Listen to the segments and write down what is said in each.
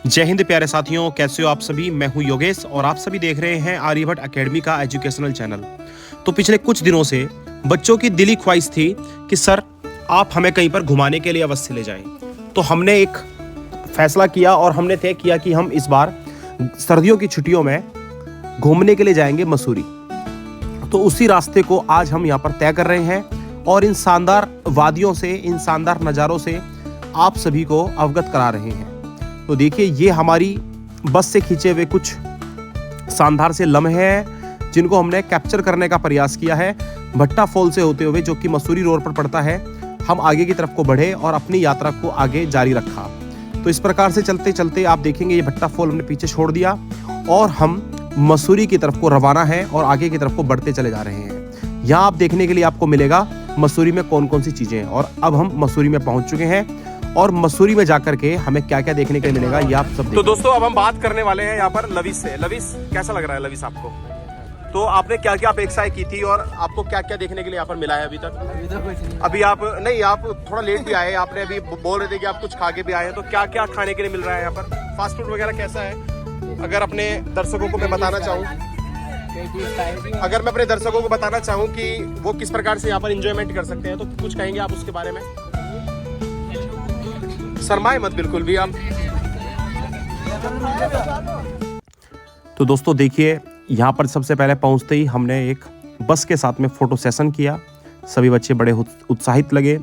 जय हिंद प्यारे साथियों, कैसे हो आप सभी। मैं हूं योगेश और आप सभी देख रहे हैं आर्यभट्ट एकेडमी का एजुकेशनल चैनल। तो पिछले कुछ दिनों से बच्चों की दिली ख्वाहिश थी कि सर आप हमें कहीं पर घुमाने के लिए अवश्य ले जाएं। तो हमने एक फैसला किया और हमने तय किया कि हम इस बार सर्दियों की छुट्टियों में घूमने के लिए जाएंगे मसूरी। तो उसी रास्ते को आज हम यहाँ पर तय कर रहे हैं और इन शानदार वादियों से, इन शानदार नज़ारों से आप सभी को अवगत करा रहे हैं। तो देखिए, ये हमारी बस से खींचे हुए कुछ शानदार से लम्हे हैं जिनको हमने कैप्चर करने का प्रयास किया है। भट्टा फॉल से होते हुए, जो कि मसूरी रोड पर पड़ता है, हम आगे की तरफ को बढ़े और अपनी यात्रा को आगे जारी रखा। तो इस प्रकार से चलते चलते आप देखेंगे ये भट्टा फॉल हमने पीछे छोड़ दिया और हम मसूरी की तरफ को रवाना है और आगे की तरफ को बढ़ते चले जा रहे हैं। यहाँ आप देखने के लिए आपको मिलेगा मसूरी में कौन कौन सी चीज़ें हैं। और अब हम मसूरी में पहुँच चुके हैं और मसूरी में जाकर के हमें क्या क्या देखने के लिए मिलेगा ये आप सब। तो दोस्तों, अब हम बात करने वाले हैं यहाँ पर लविश से। लविश, कैसा लग रहा है लविश आपको? तो आपने क्या क्या अपेक्षाएं की थी और आपको क्या क्या देखने के लिए यहाँ पर मिला है अभी तक? अभी आप नहीं, आप थोड़ा लेट भी आए। आपने अभी बोल रहे थे कि आप कुछ खा के भी आए हैं। तो क्या क्या खाने के लिए मिल रहा है यहाँ पर? फास्ट फूड वगैरह कैसा है? अगर अपने दर्शकों को मैं बताना चाहूँ, कि वो किस प्रकार से यहाँ पर इंजॉयमेंट कर सकते हैं, तो कुछ कहेंगे आप उसके बारे में? शर्माए मत बिल्कुल भी आप। तो दोस्तों देखिए, यहाँ पर सबसे पहले पहुँचते ही हमने एक बस के साथ में फोटो सेशन किया। सभी बच्चे बड़े उत्साहित लगे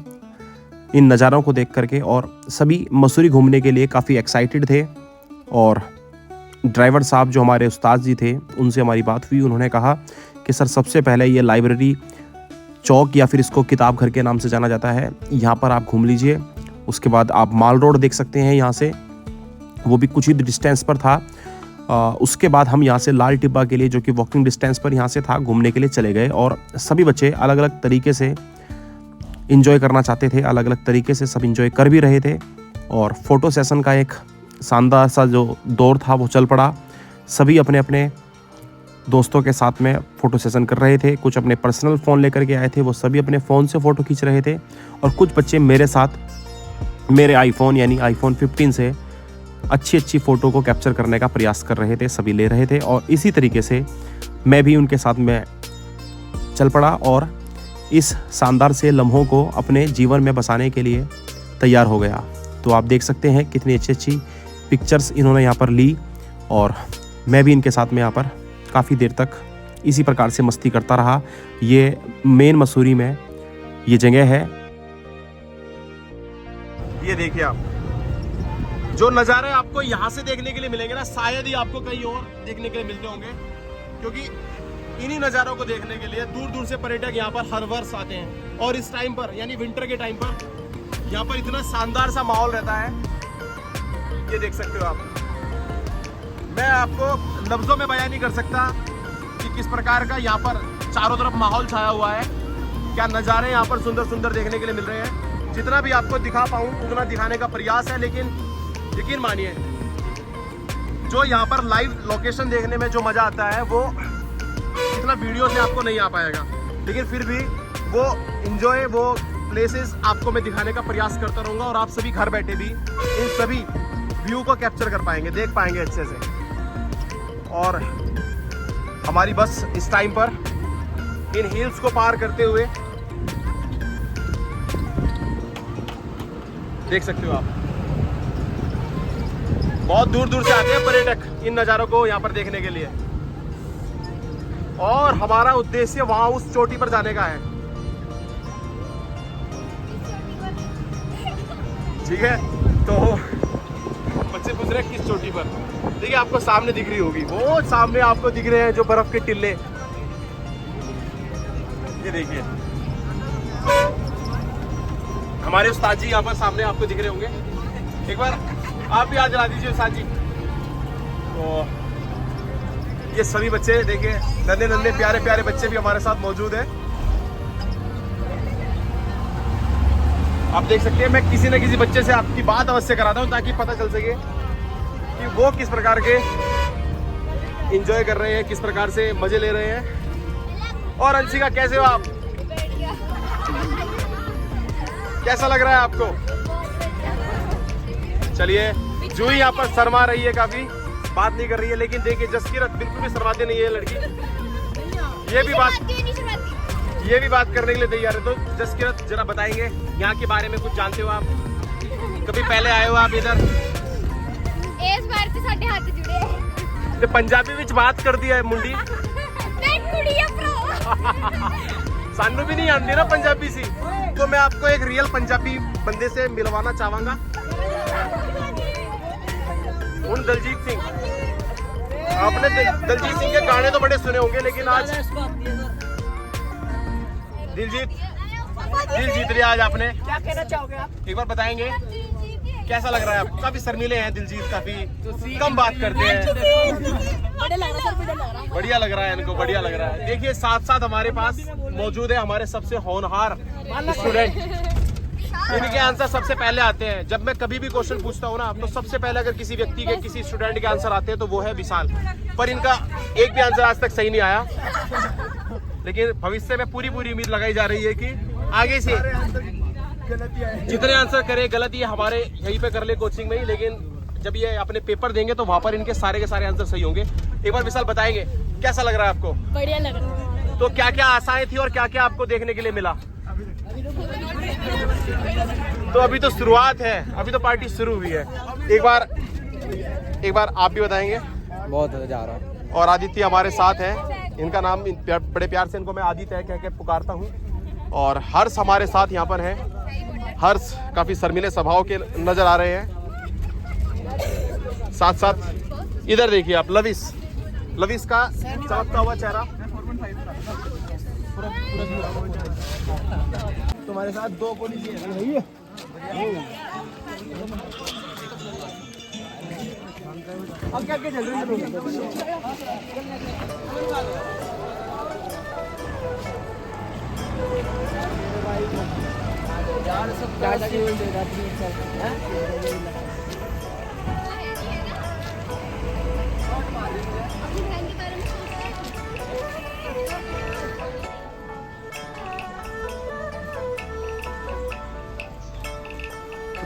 इन नज़ारों को देख करके और सभी मसूरी घूमने के लिए काफ़ी एक्साइटेड थे। और ड्राइवर साहब जो हमारे उस्ताद जी थे, उनसे हमारी बात हुई। उन्होंने कहा कि सर सबसे पहले ये लाइब्रेरी चौक या फिर इसको किताब घर के नाम से जाना जाता है, यहाँ पर आप घूम लीजिए। उसके बाद आप माल रोड देख सकते हैं यहाँ से, वो भी कुछ ही डिस्टेंस पर था। उसके बाद हम यहाँ से लाल टिब्बा के लिए, जो कि वॉकिंग डिस्टेंस पर यहाँ से था, घूमने के लिए चले गए। और सभी बच्चे अलग अलग तरीके से इंजॉय करना चाहते थे, अलग अलग तरीके से सब इंजॉय कर भी रहे थे। और फोटो सेशन का एक शानदार सा जो दौर था वो चल पड़ा। सभी अपने अपने दोस्तों के साथ में फ़ोटो सेशन कर रहे थे। कुछ अपने पर्सनल फ़ोन लेकर के आए थे, वो सभी अपने फ़ोन से फ़ोटो खींच रहे थे। और कुछ बच्चे मेरे साथ मेरे आईफोन यानी आईफोन 15 से अच्छी अच्छी फ़ोटो को कैप्चर करने का प्रयास कर रहे थे, सभी ले रहे थे। और इसी तरीके से मैं भी उनके साथ में चल पड़ा और इस शानदार से लम्हों को अपने जीवन में बसाने के लिए तैयार हो गया। तो आप देख सकते हैं कितनी अच्छी अच्छी पिक्चर्स इन्होंने यहाँ पर ली और मैं भी इनके साथ में यहाँ पर काफ़ी देर तक इसी प्रकार से मस्ती करता रहा। ये मेन मसूरी में ये जगह है। ये देखिए आप, जो नज़ारे आपको यहाँ से देखने के लिए मिलेंगे ना, शायद ही आपको कहीं और देखने के लिए मिलते होंगे, क्योंकि इन्हीं नज़ारों को देखने के लिए दूर दूर से पर्यटक यहाँ पर हर वर्ष आते हैं। और इस टाइम पर यानी विंटर के टाइम पर यहाँ पर इतना शानदार सा माहौल रहता है, ये देख सकते हो आप। मैं आपको लफ्ज़ों में बयान नहीं कर सकता कि किस प्रकार का यहाँ पर चारों तरफ माहौल छाया हुआ है, क्या नज़ारे यहाँ पर सुंदर सुंदर देखने के लिए मिल रहे हैं। जितना भी आपको दिखा पाऊँ उतना दिखाने का प्रयास है, लेकिन यकीन मानिए जो यहाँ पर लाइव लोकेशन देखने में जो मज़ा आता है वो इतना वीडियो से आपको नहीं आ पाएगा। लेकिन फिर भी वो एंजॉय, वो प्लेसेस आपको मैं दिखाने का प्रयास करता रहूँगा और आप सभी घर बैठे भी इन सभी व्यू को कैप्चर कर पाएंगे, देख पाएंगे अच्छे से। और हमारी बस इस टाइम पर इन हिल्स को पार करते हुए देख सकते हो आप, बहुत दूर दूर से आते हैं पर्यटक इन नज़ारों को यहाँ पर देखने के लिए। और हमारा उद्देश्य वहां उस चोटी पर जाने का है, ठीक है। तो बच्चे पूछ रहे हैं किस चोटी पर। देखिए आपको सामने दिख रही होगी, वो सामने आपको दिख रहे हैं जो बर्फ के टिल्ले, ये देखिए हमारे उस्ताद जी यहाँ पर सामने आपको दिख रहे होंगे। एक बार आप भी याद दिला दीजिए उस्ताद जी। तो ये सभी बच्चे देखिए, नन्हे नन्हे प्यारे प्यारे बच्चे भी हमारे साथ मौजूद हैं। आप देख सकते हैं, मैं किसी न किसी बच्चे से आपकी बात अवश्य कराता हूँ ताकि पता चल सके कि वो किस प्रकार के एंजॉय कर रहे हैं, किस प्रकार से मजे ले रहे हैं। और अंशिका, कैसे हो आप? कैसा लग रहा है आपको? चलिए जूही यहाँ पर शर्मा रही है, काफी बात नहीं कर रही है, लेकिन देखिए जसकीरत बिल्कुल भी शर्माती नहीं है लड़की। ये भी बात करने के लिए तैयार है। तो जसकीरत जरा बताएंगे यहाँ के बारे में, कुछ जानते हो आप? कभी पहले आए हो आप इधर? इस बार तो साढ़े हाथ जुड़े तो पंजाबी विच बात कर दी है मुंडी। मैं कुड़ी है ब्रो। सानू भी नहीं आती ना पंजाबी सी। तो मैं आपको एक रियल पंजाबी बंदे से मिलवाना चाहूंगा। उन दलजीत सिंह, आपने दलजीत सिंह के गाने तो बड़े सुने होंगे, लेकिन आज दिल जीत लिया आज आपने। क्या कहना चाहोगे आप? एक बार बताएंगे कैसा लग रहा है आपको? काफी शर्मीले हैं दिलजीत, काफी कम बात करते हैं। बढ़िया लग रहा है इनको, बढ़िया लग रहा है। देखिए साथ साथ हमारे पास मौजूद है हमारे सबसे होनहार स्टूडेंट। इनके आंसर सबसे पहले आते हैं। जब मैं कभी भी क्वेश्चन पूछता हूँ ना, तो सबसे पहले अगर किसी व्यक्ति के, किसी स्टूडेंट के आंसर आते हैं तो वो है विशाल। पर इनका एक भी आंसर आज तक सही नहीं आया, लेकिन भविष्य में पूरी उम्मीद लगाई जा रही है कि आगे से जितने आंसर करे गलत, ये हमारे यहीं पे कर ले कोचिंग में ही, लेकिन जब ये अपने पेपर देंगे तो वहां पर इनके सारे के सारे आंसर सही होंगे। एक बार विशाल बताएंगे कैसा लग रहा है आपको? बढ़िया लग रहा है। तो क्या क्या आशाएं थी और क्या क्या आपको देखने के लिए मिला? तो अभी तो शुरुआत है, अभी तो पार्टी शुरू हुई है। एक बार आप भी बताएंगे। बहुत जा रहा हूँ। और आदित्य हमारे साथ है, इनका नाम बड़े प्यार से इनको मैं आदित्य कह के पुकारता हूँ। और हर्ष हमारे साथ यहाँ पर है। हर्ष काफी शर्मीले स्वभाव के नजर आ रहे हैं। साथ साथ इधर देखिए आप, लविस का चमकता हुआ चेहरा। तुम्हारे साथ 2 पुलिस है। अब क्या चल रही है?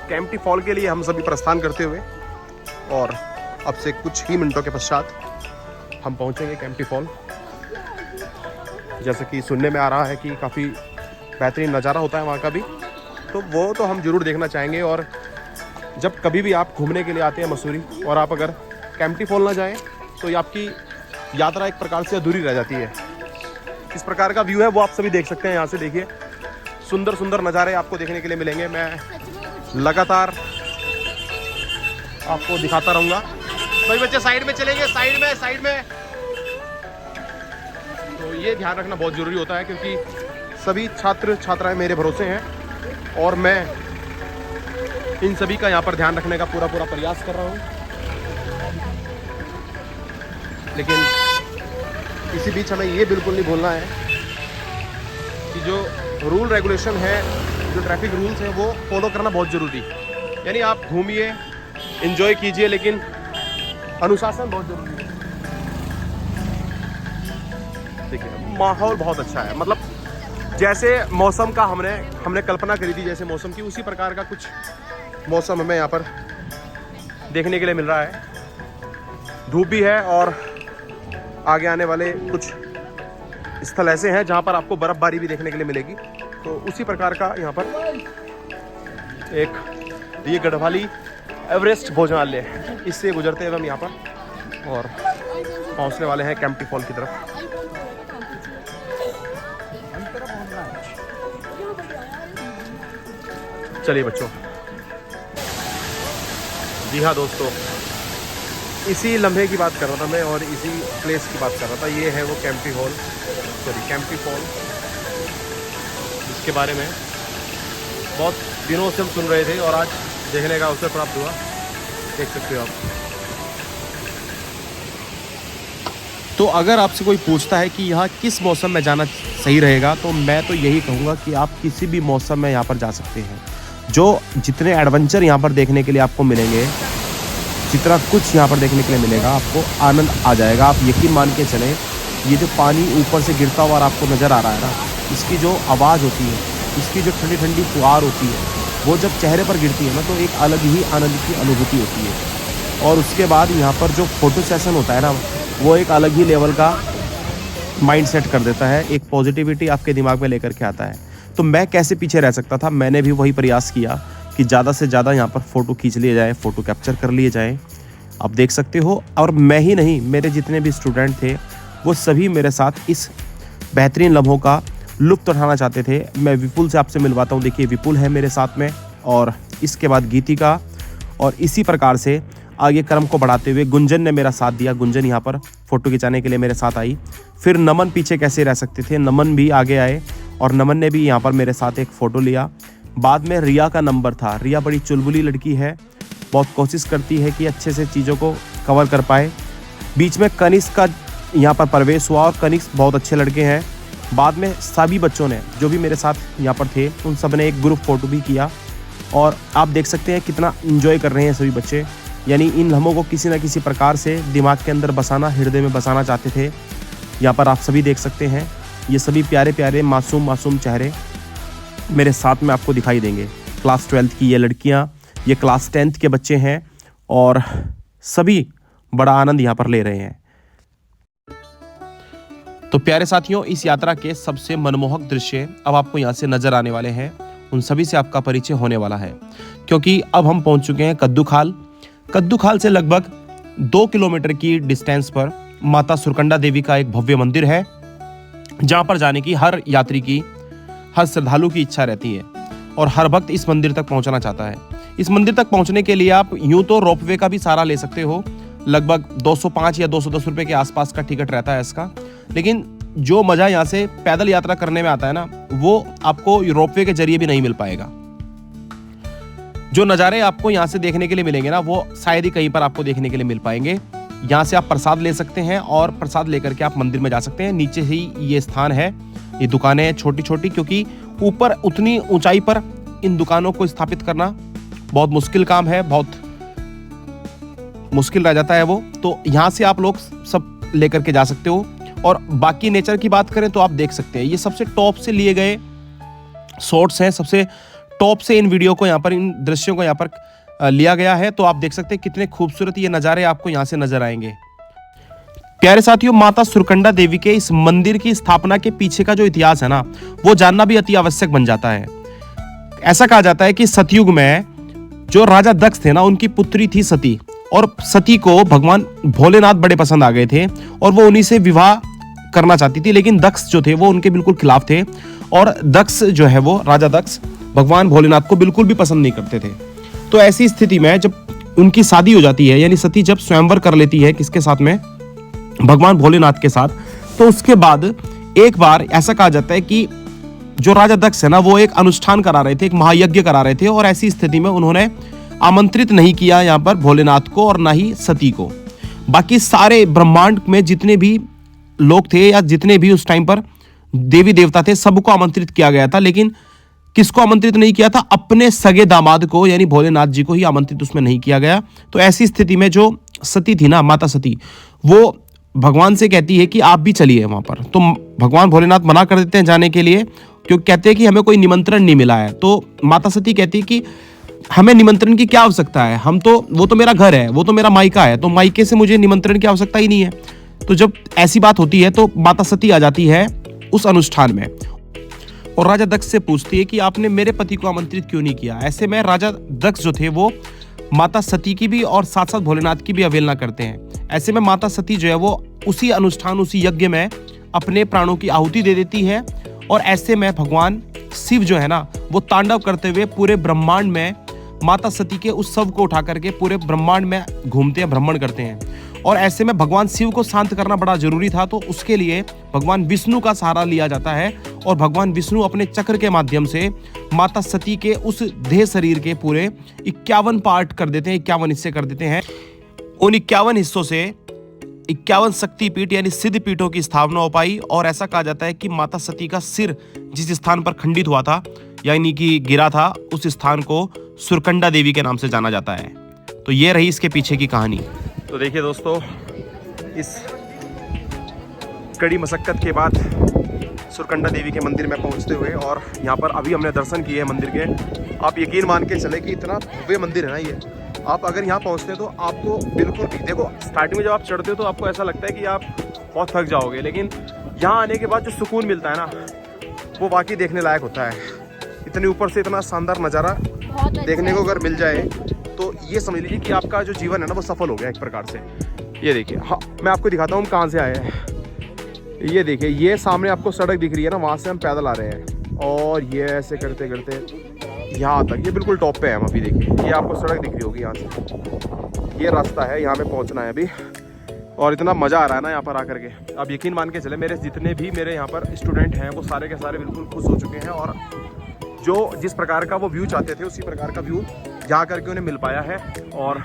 कैंपटी फॉल के लिए हम सभी प्रस्थान करते हुए, और अब से कुछ ही मिनटों के पश्चात हम पहुंचेंगे कैंपटी फॉल। जैसे कि सुनने में आ रहा है कि काफ़ी बेहतरीन नज़ारा होता है वहाँ का भी, तो वो तो हम ज़रूर देखना चाहेंगे। और जब कभी भी आप घूमने के लिए आते हैं मसूरी और आप अगर कैंपटी फॉल ना जाएं तो ये आपकी यात्रा एक प्रकार से अधूरी रह जाती है। किस प्रकार का व्यू है वो आप सभी देख सकते हैं। यहाँ से देखिए सुंदर सुंदर नज़ारे आपको देखने के लिए मिलेंगे। मैं लगातार आपको दिखाता रहूँगा। सभी बच्चे साइड में चलेंगे, साइड में। तो ये ध्यान रखना बहुत ज़रूरी होता है, क्योंकि सभी छात्र छात्राएं मेरे भरोसे हैं और मैं इन सभी का यहाँ पर ध्यान रखने का पूरा प्रयास कर रहा हूँ। लेकिन इसी बीच हमें ये बिल्कुल नहीं भूलना है कि जो रूल रेगुलेशन है, जो ट्रैफिक रूल्स हैं, वो फॉलो करना बहुत ज़रूरी है। यानी आप घूमिए, एंजॉय कीजिए, लेकिन अनुशासन बहुत ज़रूरी है। देखिए माहौल बहुत अच्छा है, मतलब जैसे मौसम का हमने कल्पना करी थी जैसे मौसम की, उसी प्रकार का कुछ मौसम हमें यहाँ पर देखने के लिए मिल रहा है। धूप भी है और आगे आने वाले कुछ स्थल ऐसे हैं जहाँ पर आपको बर्फबारी भी देखने के लिए मिलेगी। तो उसी प्रकार का यहाँ पर एक ये गढ़वाली एवरेस्ट भोजनालय है, इससे गुजरते हुए हम यहाँ पर और पहुँचने वाले हैं कैंपटी फॉल की तरफ। चलिए बच्चों। जी हाँ दोस्तों, इसी लम्हे की बात कर रहा था मैं और इसी प्लेस की बात कर रहा था। ये है वो कैंपटी फॉल, जिसके बारे में बहुत दिनों से हम सुन रहे थे और आज देखने का अवसर प्राप्त हुआ। देख सकते हो आप। तो अगर आपसे कोई पूछता है कि यहाँ किस मौसम में जाना सही रहेगा, तो मैं तो यही कहूँगा कि आप किसी भी मौसम में यहाँ पर जा सकते हैं। जो जितने एडवेंचर यहाँ पर देखने के लिए आपको मिलेंगे, जितना कुछ यहाँ पर देखने के लिए मिलेगा, आपको आनंद आ जाएगा। आप यकीन मान के चलें, ये जो पानी ऊपर से गिरता हुआ आपको नज़र आ रहा है ना, इसकी जो आवाज़ होती है, इसकी जो ठंडी ठंडी फुहार होती है, वो जब चेहरे पर गिरती है ना, तो एक अलग ही आनंद की अनुभूति होती है। और उसके बाद यहाँ पर जो फोटो सेशन होता है ना, वो एक अलग ही लेवल का माइंड सेट कर देता है, एक पॉजिटिविटी आपके दिमाग में लेकर के आता है। तो मैं कैसे पीछे रह सकता था, मैंने भी वही प्रयास किया कि ज़्यादा से ज़्यादा यहाँ पर फ़ोटो खींच लिए जाए, फ़ोटो कैप्चर कर लिए जाए। आप देख सकते हो, और मैं ही नहीं, मेरे जितने भी स्टूडेंट थे वो सभी मेरे साथ इस बेहतरीन लम्हों का लुत्फ़ उठाना चाहते थे। मैं विपुल से आपसे मिलवाता हूँ। देखिए, विपुल है मेरे साथ में, और इसके बाद गीतिका, और इसी प्रकार से आगे क्रम को बढ़ाते हुए गुंजन ने मेरा साथ दिया। गुंजन यहाँ पर फ़ोटो खिंचाने के लिए मेरे साथ आई। फिर नमन पीछे कैसे रह सकते थे, नमन भी आगे आए और नमन ने भी यहाँ पर मेरे साथ एक फ़ोटो लिया। बाद में रिया का नंबर था। रिया बड़ी चुलबुली लड़की है, बहुत कोशिश करती है कि अच्छे से चीज़ों को कवर कर पाए। बीच में कनिष्क का यहाँ पर प्रवेश हुआ, और कनिष्क बहुत अच्छे लड़के हैं। बाद में सभी बच्चों ने, जो भी मेरे साथ यहाँ पर थे, उन सब ने एक ग्रुप फ़ोटो भी किया, और आप देख सकते हैं कितना एंजॉय कर रहे हैं सभी बच्चे। यानी इन लम्हों को किसी न किसी प्रकार से दिमाग के अंदर बसाना, हृदय में बसाना चाहते थे। यहाँ पर आप सभी देख सकते हैं, ये सभी प्यारे प्यारे मासूम मासूम चेहरे मेरे साथ में आपको दिखाई देंगे। क्लास 12th की ये लड़कियाँ, ये क्लास 10th के बच्चे हैं, और सभी बड़ा आनंद यहाँ पर ले रहे हैं। तो प्यारे साथियों, इस यात्रा के सबसे मनमोहक दृश्य अब आपको यहाँ से नजर आने वाले हैं। उन सभी से आपका परिचय होने वाला है, क्योंकि अब हम पहुंच चुके हैं कद्दू खाल। कद्दू खाल से लगभग 2 किलोमीटर की डिस्टेंस पर माता सुरकंडा देवी का एक भव्य मंदिर है, जहां पर जाने की हर यात्री की, हर श्रद्धालु की इच्छा रहती है, और हर भक्त इस मंदिर तक पहुंचना चाहता है। इस मंदिर तक पहुंचने के लिए आप यूं तो रोपवे का भी सहारा ले सकते हो। लगभग 205 या 210 रुपए के आसपास का टिकट रहता है इसका, लेकिन जो मजा यहाँ से पैदल यात्रा करने में आता है ना, वो आपको रोपवे के जरिए भी नहीं मिल पाएगा। जो नज़ारे आपको यहाँ से देखने के लिए मिलेंगे ना, वो शायद ही कहीं पर आपको देखने के लिए मिल पाएंगे। यहाँ से आप प्रसाद ले सकते हैं, और प्रसाद लेकर के आप मंदिर में जा सकते हैं। नीचे ही ये स्थान है, ये दुकानें हैं छोटी छोटी, क्योंकि ऊपर उतनी ऊंचाई पर इन दुकानों को स्थापित करना बहुत मुश्किल काम है, बहुत मुश्किल रह जाता है वो। तो यहाँ से आप लोग सब लेकर के जा सकते हो। और बाकी नेचर की बात करें तो आप देख सकते हैं, ये सबसे टॉप से लिए गए शॉट्स हैं, सबसे टॉप से इन वीडियो को यहाँ पर, इन दृश्यों को यहाँ पर लिया गया है। तो आप देख सकते हैं कितने खूबसूरत ये नज़ारे आपको यहाँ से नजर आएंगे। प्यारे साथियों, माता सुरकंडा देवी के इस मंदिर की स्थापना के पीछे का जो इतिहास है ना, वो जानना भी अति आवश्यक बन जाता है। ऐसा कहा जाता है कि सतयुग में जो राजा दक्ष थे ना, उनकी पुत्री थी सती, और सती को भगवान भोलेनाथ बड़े पसंद आ गए थे, और वो उन्हीं से विवाह करना चाहती थी। लेकिन दक्ष जो थे वो उनके बिल्कुल खिलाफ थे, और दक्ष जो है वो, राजा दक्ष, भगवान भोलेनाथ को बिल्कुल भी पसंद नहीं करते थे। तो ऐसी स्थिति में जब उनकी शादी हो जाती है, यानी सती जब स्वयंवर कर लेती है, किसके साथ में, भगवान भोलेनाथ के साथ, तो उसके बाद एक बार ऐसा कहा जाता है कि जो राजा दक्ष है ना, वो एक अनुष्ठान करा रहे थे, एक महायज्ञ करा रहे थे, और ऐसी स्थिति में उन्होंने आमंत्रित नहीं किया यहाँ पर भोलेनाथ को, और ना ही सती को। बाकी सारे ब्रह्मांड में जितने भी लोग थे, या जितने भी उस टाइम पर देवी देवता थे, सबको आमंत्रित किया गया था। लेकिन किसको आमंत्रित नहीं किया था? अपने सगे दामाद को, यानी भोलेनाथ जी को ही आमंत्रित उसमें नहीं किया गया। तो ऐसी स्थिति में जो सती थी ना, माता सती, वो भगवान से कहती है कि आप भी चलिए वहां पर। तो भगवान भोलेनाथ मना कर देते हैं जाने के लिए, क्योंकि कहते हैं कि हमें कोई निमंत्रण नहीं मिला है। तो माता सती कहती है कि हमें निमंत्रण की क्या आवश्यकता है, हम तो, वो तो मेरा घर है, वो तो मेरा मायका है, तो मायके से मुझे निमंत्रण की आवश्यकता ही नहीं है। तो जब ऐसी बात होती है तो माता सती आ जाती है उस अनुष्ठान में, और राजा दक्ष से पूछती है कि आपने मेरे पति को आमंत्रित क्यों नहीं किया। ऐसे में राजा दक्ष जो थे वो माता सती की भी और साथ साथ भोलेनाथ की भी अवहेलना करते हैं। ऐसे में माता सती जो है वो उसी अनुष्ठान, उसी यज्ञ में अपने प्राणों की आहुति दे देती है, और ऐसे में भगवान शिव जो है ना, वो तांडव करते हुए पूरे ब्रह्मांड में माता सती के उस शव को उठा करके पूरे ब्रह्मांड में घूमते हैं, भ्रमण करते हैं। और ऐसे में भगवान शिव को शांत करना बड़ा जरूरी था, तो उसके लिए भगवान विष्णु का सहारा लिया जाता है, और भगवान विष्णु अपने चक्र के माध्यम से माता सती के उस देह शरीर के पूरे 51 पार्ट कर देते हैं, 51 हिस्से कर देते हैं। उन 51 हिस्सों से 51 शक्तिपीठ यानी सिद्ध पीठों की स्थापना हो पाई। और ऐसा कहा जाता है कि माता सती का सिर जिस स्थान पर खंडित हुआ था, यानी कि गिरा था, उस स्थान को सुरकंडा देवी के नाम से जाना जाता है। तो ये रही इसके पीछे की कहानी। तो देखिए दोस्तों, इस कड़ी मशक्कत के बाद सुरकंडा देवी के मंदिर में पहुंचते हुए, और यहाँ पर अभी हमने दर्शन किए हैं मंदिर के। आप यकीन मान के चले कि इतना भव्य मंदिर है ना ये, आप अगर यहाँ पहुँचते हैं तो आपको बिल्कुल भी, देखो स्टार्टिंग में जब आप चढ़ते हो तो आपको ऐसा लगता है कि आप बहुत थक जाओगे, लेकिन यहाँ आने के बाद जो सुकून मिलता है ना वो वाकई देखने लायक होता है। इतने ऊपर से इतना शानदार नज़ारा देखने को अगर मिल जाए तो ये समझ लीजिए कि आपका जो जीवन है ना वो सफल हो गया एक प्रकार से। ये देखिए, हाँ मैं आपको दिखाता हूँ हम कहाँ से आए हैं। ये देखिए, ये सामने आपको सड़क दिख रही है ना, वहाँ से हम पैदल आ रहे हैं और ये ऐसे करते करते यहाँ तक, ये बिल्कुल टॉप पे है हम अभी। देखिए ये आपको सड़क दिख रही होगी यहाँ से, ये रास्ता है, यहाँ पे पहुँचना है अभी। और इतना मज़ा आ रहा है ना यहाँ पर आकर के, आप यकीन मान के चले मेरे जितने भी मेरे यहाँ पर स्टूडेंट हैं वो सारे के सारे बिल्कुल खुश हो चुके हैं और जो जिस प्रकार का वो व्यू चाहते थे उसी प्रकार का व्यू जा करके उन्हें मिल पाया है। और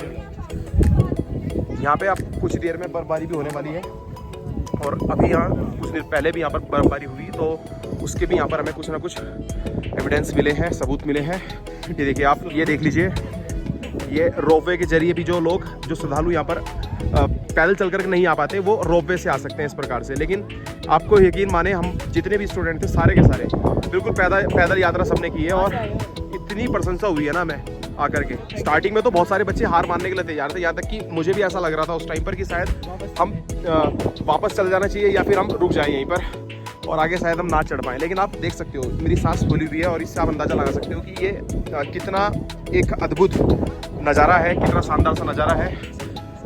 यहाँ पे आप कुछ देर में बर्फबारी भी होने वाली है और अभी यहाँ कुछ देर पहले भी यहाँ पर बर्फबारी हुई तो उसके भी यहाँ पर हमें कुछ ना कुछ एविडेंस मिले हैं, सबूत मिले हैं। ये देखिए, आप ये देख लीजिए, ये रोपवे के जरिए भी जो लोग, जो श्रद्धालु यहाँ पर पैदल चल कर नहीं आ पाते वो रोपवे से आ सकते हैं इस प्रकार से। लेकिन आपको यकीन माने हम जितने भी स्टूडेंट थे सारे के सारे बिल्कुल पैदल यात्रा सबने की है और इतनी प्रशंसा हुई है ना मैं आकर के। स्टार्टिंग में तो बहुत सारे बच्चे हार मानने के लिए तैयार थे, यहाँ तक कि मुझे भी ऐसा लग रहा था उस टाइम पर कि शायद हम वापस चले जाना चाहिए या फिर हम रुक जाएं यहीं पर और आगे शायद हम ना चढ़ पाएँ। लेकिन आप देख सकते हो मेरी सांस फूली हुई है और इससे आप अंदाज़ा लगा सकते हो कि ये कितना एक अद्भुत नज़ारा है, कितना शानदार सा नज़ारा है।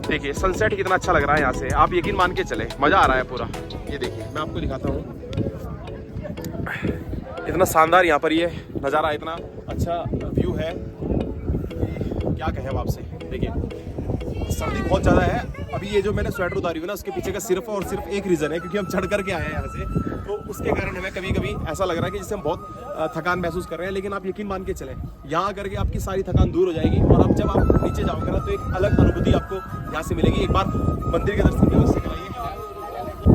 देखिए सनसेट कितना अच्छा लग रहा है यहाँ से, आप यकीन मान के चले, मज़ा आ रहा है पूरा। ये देखिए मैं आपको दिखाता हूँ, इतना शानदार यहाँ पर ये नज़ारा, इतना अच्छा व्यू है, क्या कहें अब आपसे। देखिए सर्दी बहुत ज़्यादा है, अभी ये जो मैंने स्वेटर उतारी हुई ना उसके पीछे का सिर्फ और सिर्फ एक रीज़न है, क्योंकि हम चढ़ करके आए हैं यहाँ से, तो उसके कारण हमें कभी कभी ऐसा लग रहा है कि जैसे हम बहुत थकान महसूस कर रहे हैं। लेकिन आप यकीन मान के चलें, यहाँ करके आपकी सारी थकान दूर हो जाएगी और अब जब आप नीचे जाओगे ना तो एक अलग अनुभूति आपको यहाँ से मिलेगी। एक बार मंदिर के दर्शन की अवश्य कराइए।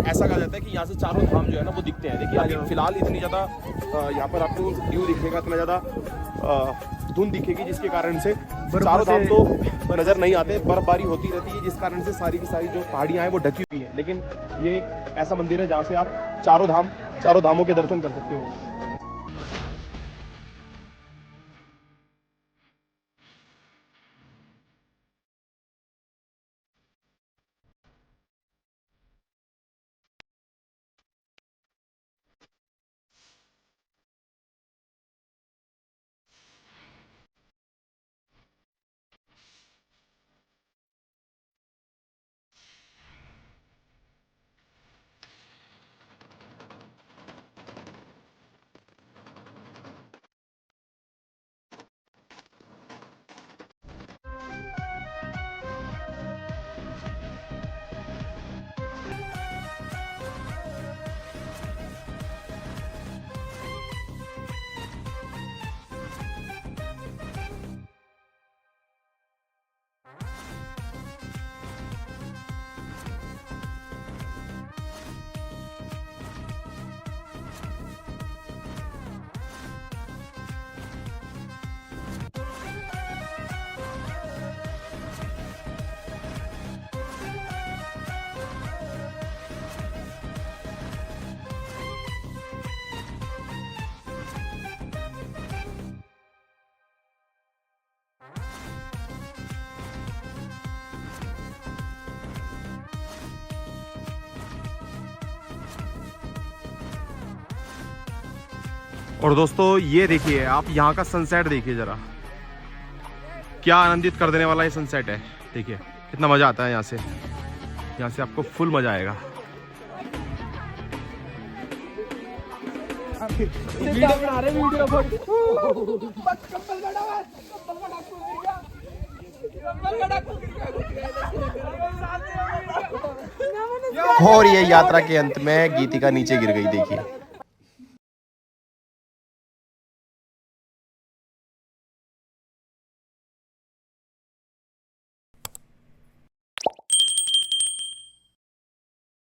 ऐसा कहा जाता है कि यहाँ से चारों धाम जो है ना वो दिखते हैं। देखिए अभी फिलहाल इतनी ज़्यादा यहाँ पर आपको व्यू दिखेगा, इतना ज़्यादा धुंध दिखेगी जिसके कारण से चारों धाम तो नज़र नहीं आते, बर्फबारी होती रहती है जिस कारण से सारी की सारी जो पहाड़ियाँ हैं वो ढकी हुई हैं। लेकिन ये एक ऐसा मंदिर है जहाँ से आप चारों धामों के दर्शन कर सकते हो। और दोस्तों ये देखिए, आप यहाँ का सनसेट देखिए जरा, क्या आनंदित कर देने वाला ये सनसेट है। देखिए कितना मज़ा आता है यहाँ से आपको फुल मज़ा आएगा। और ये यात्रा के अंत में गीतिका नीचे गिर गई, देखिए।